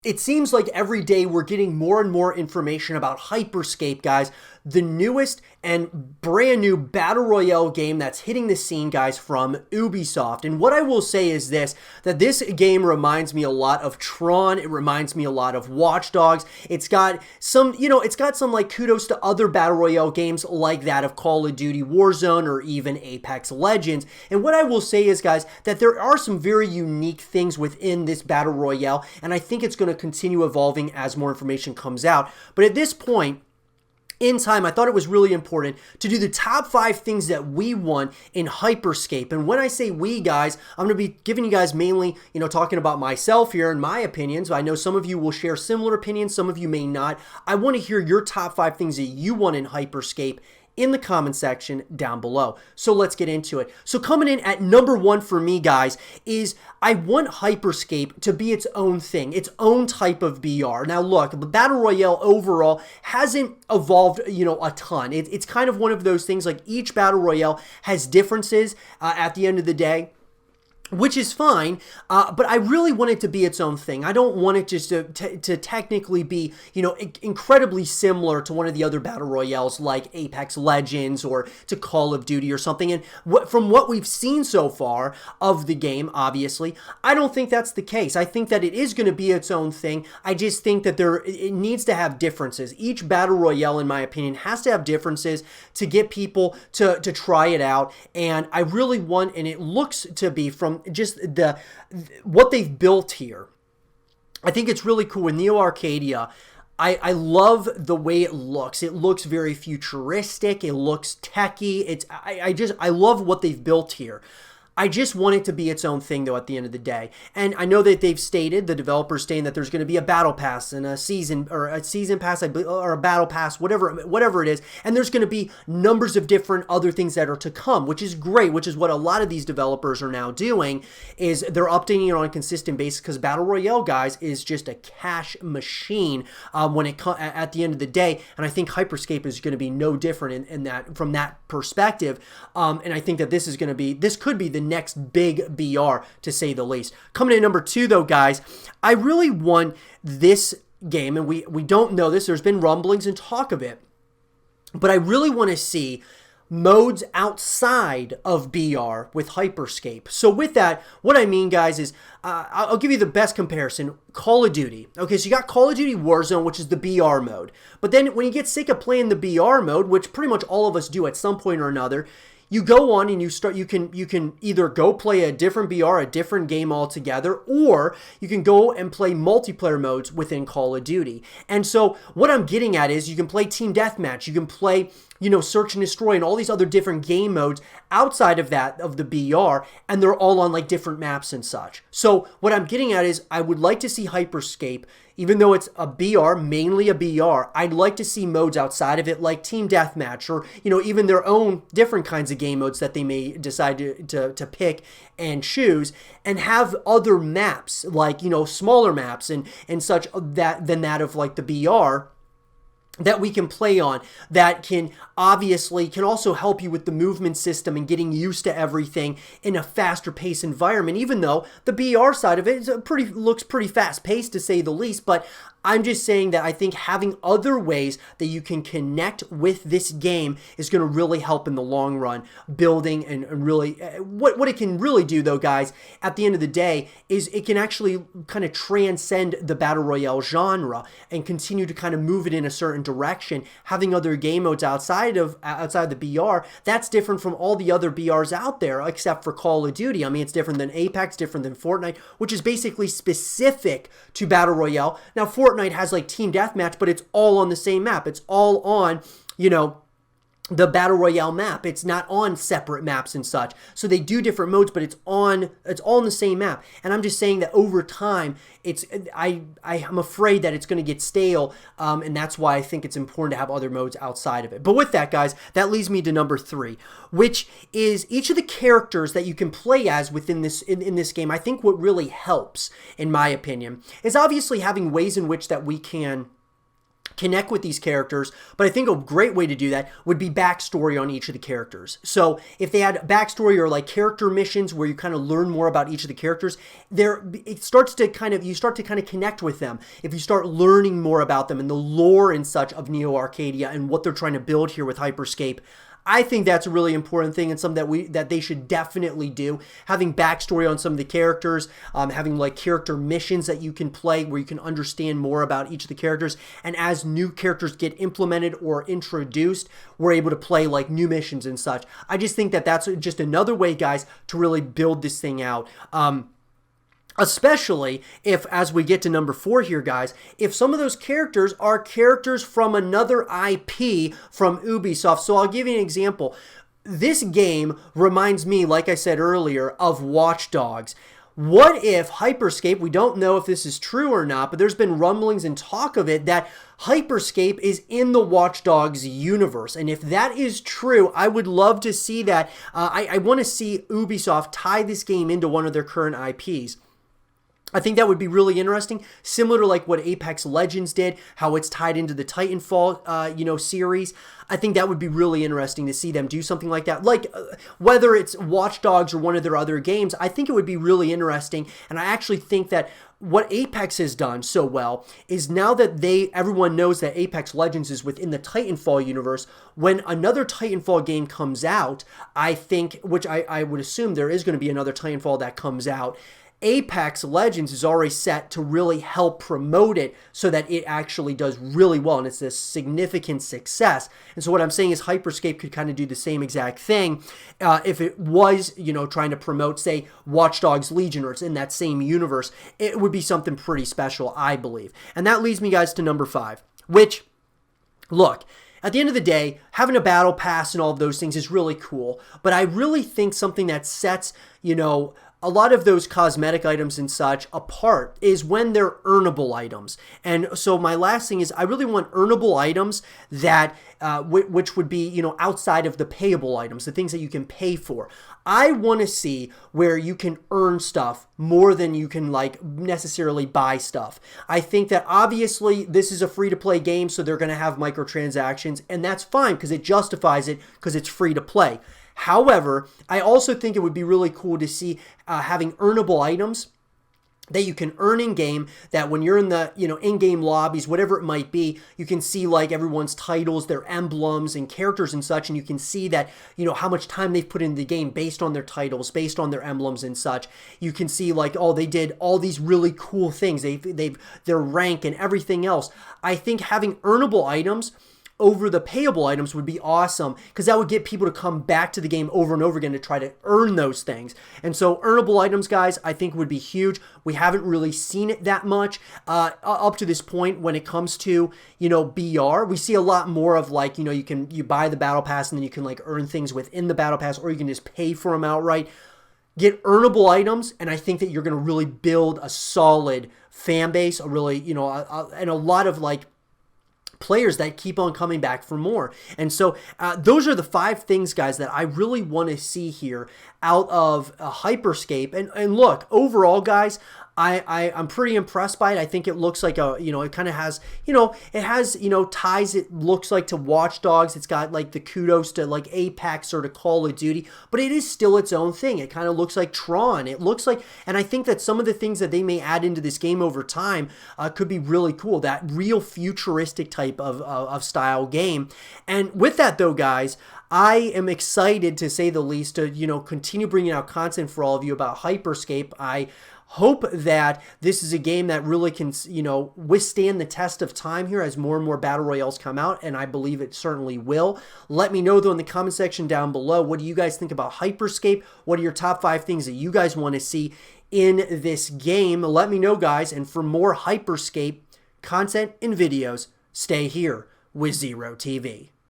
It seems like every day we're getting more and more information about Hyper Scape, guys, the newest and brand new Battle Royale game that's hitting the scene, guys, from Ubisoft. And what I will say is this, that this game reminds me a lot of Tron. It reminds me a lot of Watch Dogs. It's got some, it's got some like kudos to other Battle Royale games like that of Call of Duty Warzone or even Apex Legends. And what I will say is, guys, that there are some very unique things within this Battle Royale, and I think it's going to continue evolving as more information comes out. But at this point in time, I thought it was really important to do the top 5 things that we want in Hyper Scape. And when I say we, guys, I'm going to be giving you guys mainly, talking about myself here and my opinions. I know some of you will share similar opinions, some of you may not. I want to hear your top 5 things that you want in Hyper Scape in the comment section down below. So let's get into it. So coming in at number 1 for me, guys, is I want Hyper Scape to be its own thing, its own type of BR. Now look, the Battle Royale overall hasn't evolved, a ton. It's kind of one of those things, like each Battle Royale has differences at the end of the day, which is fine, but I really want it to be its own thing. I don't want it just to technically be, incredibly similar to one of the other Battle Royales like Apex Legends or to Call of Duty or something. And from what we've seen so far of the game, obviously, I don't think that's the case. I think that it is going to be its own thing. I just think that it needs to have differences. Each Battle Royale, in my opinion, has to have differences to get people to try it out. And I really want, and it looks to be from just what they've built here. I think it's really cool with Neo Arcadia. I love the way it looks. It looks very futuristic. It looks techy. I love what they've built here. I just want it to be its own thing, though, at the end of the day. And I know that they've stated, the developers stating, that there's going to be a battle pass and a season pass, or a battle pass, whatever it is. And there's going to be numbers of different other things that are to come, which is great, which is what a lot of these developers are now doing, is they're updating it on a consistent basis, because Battle Royale, guys, is just a cash machine when it at the end of the day. And I think Hyper Scape is going to be no different in that, from that perspective. And I think that this could be the next big BR, to say the least. Coming in number 2, though, guys, I really want this game, and we don't know this, there's been rumblings and talk of it, but I really want to see modes outside of BR with Hyper Scape. So with that, what I mean, guys, is I'll give you the best comparison. Call of Duty. Okay, so you got Call of Duty Warzone, which is the BR mode. But then when you get sick of playing the BR mode, which pretty much all of us do at some point or another, you go on and you can either go play a different BR, a different game altogether, or you can go and play multiplayer modes within Call of Duty. And so what I'm getting at is you can play Team Deathmatch, you can play, Search and Destroy, and all these other different game modes outside of that, of the BR, and they're all on like different maps and such. So what I'm getting at is I would like to see Hyper Scape, even though it's a BR, mainly a BR, I'd like to see modes outside of it like Team Deathmatch, or, even their own different kinds of game modes that they may decide to pick and choose, and have other maps, like, smaller maps and such than that of like the BR, that we can play on, that can also help you with the movement system and getting used to everything in a faster paced environment, even though the BR side of it looks pretty fast paced, to say the least. But I'm just saying that I think having other ways that you can connect with this game is going to really help in the long run, building and really, what it can really do, though, guys, at the end of the day, is it can actually kind of transcend the Battle Royale genre and continue to kind of move it in a certain direction. Having other game modes outside the BR, that's different from all the other BRs out there, except for Call of Duty. I mean, it's different than Apex, different than Fortnite, which is basically specific to Battle Royale. Now, Fortnite has like Team Deathmatch, but it's all on the same map. It's all on, the Battle Royale map. It's not on separate maps and such. So they do different modes, but it's all on the same map. And I'm just saying that over time, I'm afraid that it's going to get stale, and that's why I think it's important to have other modes outside of it. But with that, guys, that leads me to number 3, which is each of the characters that you can play as within this in this game. I think what really helps, in my opinion, is obviously having ways in which that we can connect with these characters, but I think a great way to do that would be backstory on each of the characters. So if they had backstory or like character missions where you kind of learn more about each of the characters, you start to kind of connect with them. If you start learning more about them and the lore and such of Neo Arcadia and what they're trying to build here with Hyperscape, I think that's a really important thing and something that they should definitely do. Having backstory on some of the characters, having like character missions that you can play where you can understand more about each of the characters. And as new characters get implemented or introduced, we're able to play like new missions and such. I just think that that's just another way, guys, to really build this thing out. Especially if, as we get to number 4 here, guys, if some of those characters are characters from another IP from Ubisoft. So I'll give you an example. This game reminds me, like I said earlier, of Watch Dogs. What if Hyperscape, we don't know if this is true or not, but there's been rumblings and talk of it that Hyperscape is in the Watch Dogs universe. And if that is true, I would love to see that. I want to see Ubisoft tie this game into one of their current IPs. I think that would be really interesting, similar to like what Apex Legends did, how it's tied into the Titanfall, series. I think that would be really interesting to see them do something like that. Like whether it's Watch Dogs or one of their other games, I think it would be really interesting. And I actually think that what Apex has done so well is now that everyone knows that Apex Legends is within the Titanfall universe, when another Titanfall game comes out, I think, which I would assume there is going to be another Titanfall that comes out, Apex Legends is already set to really help promote it so that it actually does really well and it's a significant success. And so what I'm saying is Hyperscape could kind of do the same exact thing if it was, trying to promote, say, Watch Dogs Legion, or it's in that same universe. It would be something pretty special, I believe. And that leads me, guys, to number 5, which, look, at the end of the day, having a battle pass and all of those things is really cool, but I really think something that sets, a lot of those cosmetic items and such apart is when they're earnable items. And so my last thing is I really want earnable items that, which would be, outside of the payable items, the things that you can pay for. I want to see where you can earn stuff more than you can like necessarily buy stuff. I think that obviously this is a free-to-play game, so they're going to have microtransactions, and that's fine because it justifies it because it's free to play. However, I also think it would be really cool to see having earnable items that you can earn in-game, that when you're in the, in-game lobbies, whatever it might be, you can see like everyone's titles, their emblems and characters and such, and you can see that, how much time they've put into the game based on their titles, based on their emblems and such. You can see like, oh, they did all these really cool things, their rank and everything else. I think having earnable items over the payable items would be awesome because that would get people to come back to the game over and over again to try to earn those things. And so earnable items, guys, I think would be huge. We haven't really seen it that much up to this point when it comes to, BR. We see a lot more of like, you buy the battle pass and then you can like earn things within the battle pass, or you can just pay for them outright. Get earnable items, and I think that you're going to really build a solid fan base, and a lot of like players that keep on coming back for more. And so those are the 5 things, guys, that I really want to see here out of Hyperscape. And look, overall, guys, I'm pretty impressed by it. I think it looks like it kind of has, it has, ties, it looks like, to Watch Dogs. It's got like the kudos to like Apex or to Call of Duty, but it is still its own thing. It kind of looks like Tron. It looks like, and I think that some of the things that they may add into this game over time could be really cool. That real futuristic type of style game. And with that though, guys, I am excited, to say the least, to, continue bringing out content for all of you about Hyperscape. I hope that this is a game that really can, withstand the test of time here as more and more battle royales come out, and I believe it certainly will. Let me know, though, in the comment section down below, what do you guys think about Hyperscape? What are your top 5 things that you guys want to see in this game? Let me know, guys, and for more Hyperscape content and videos, stay here with Zero TV.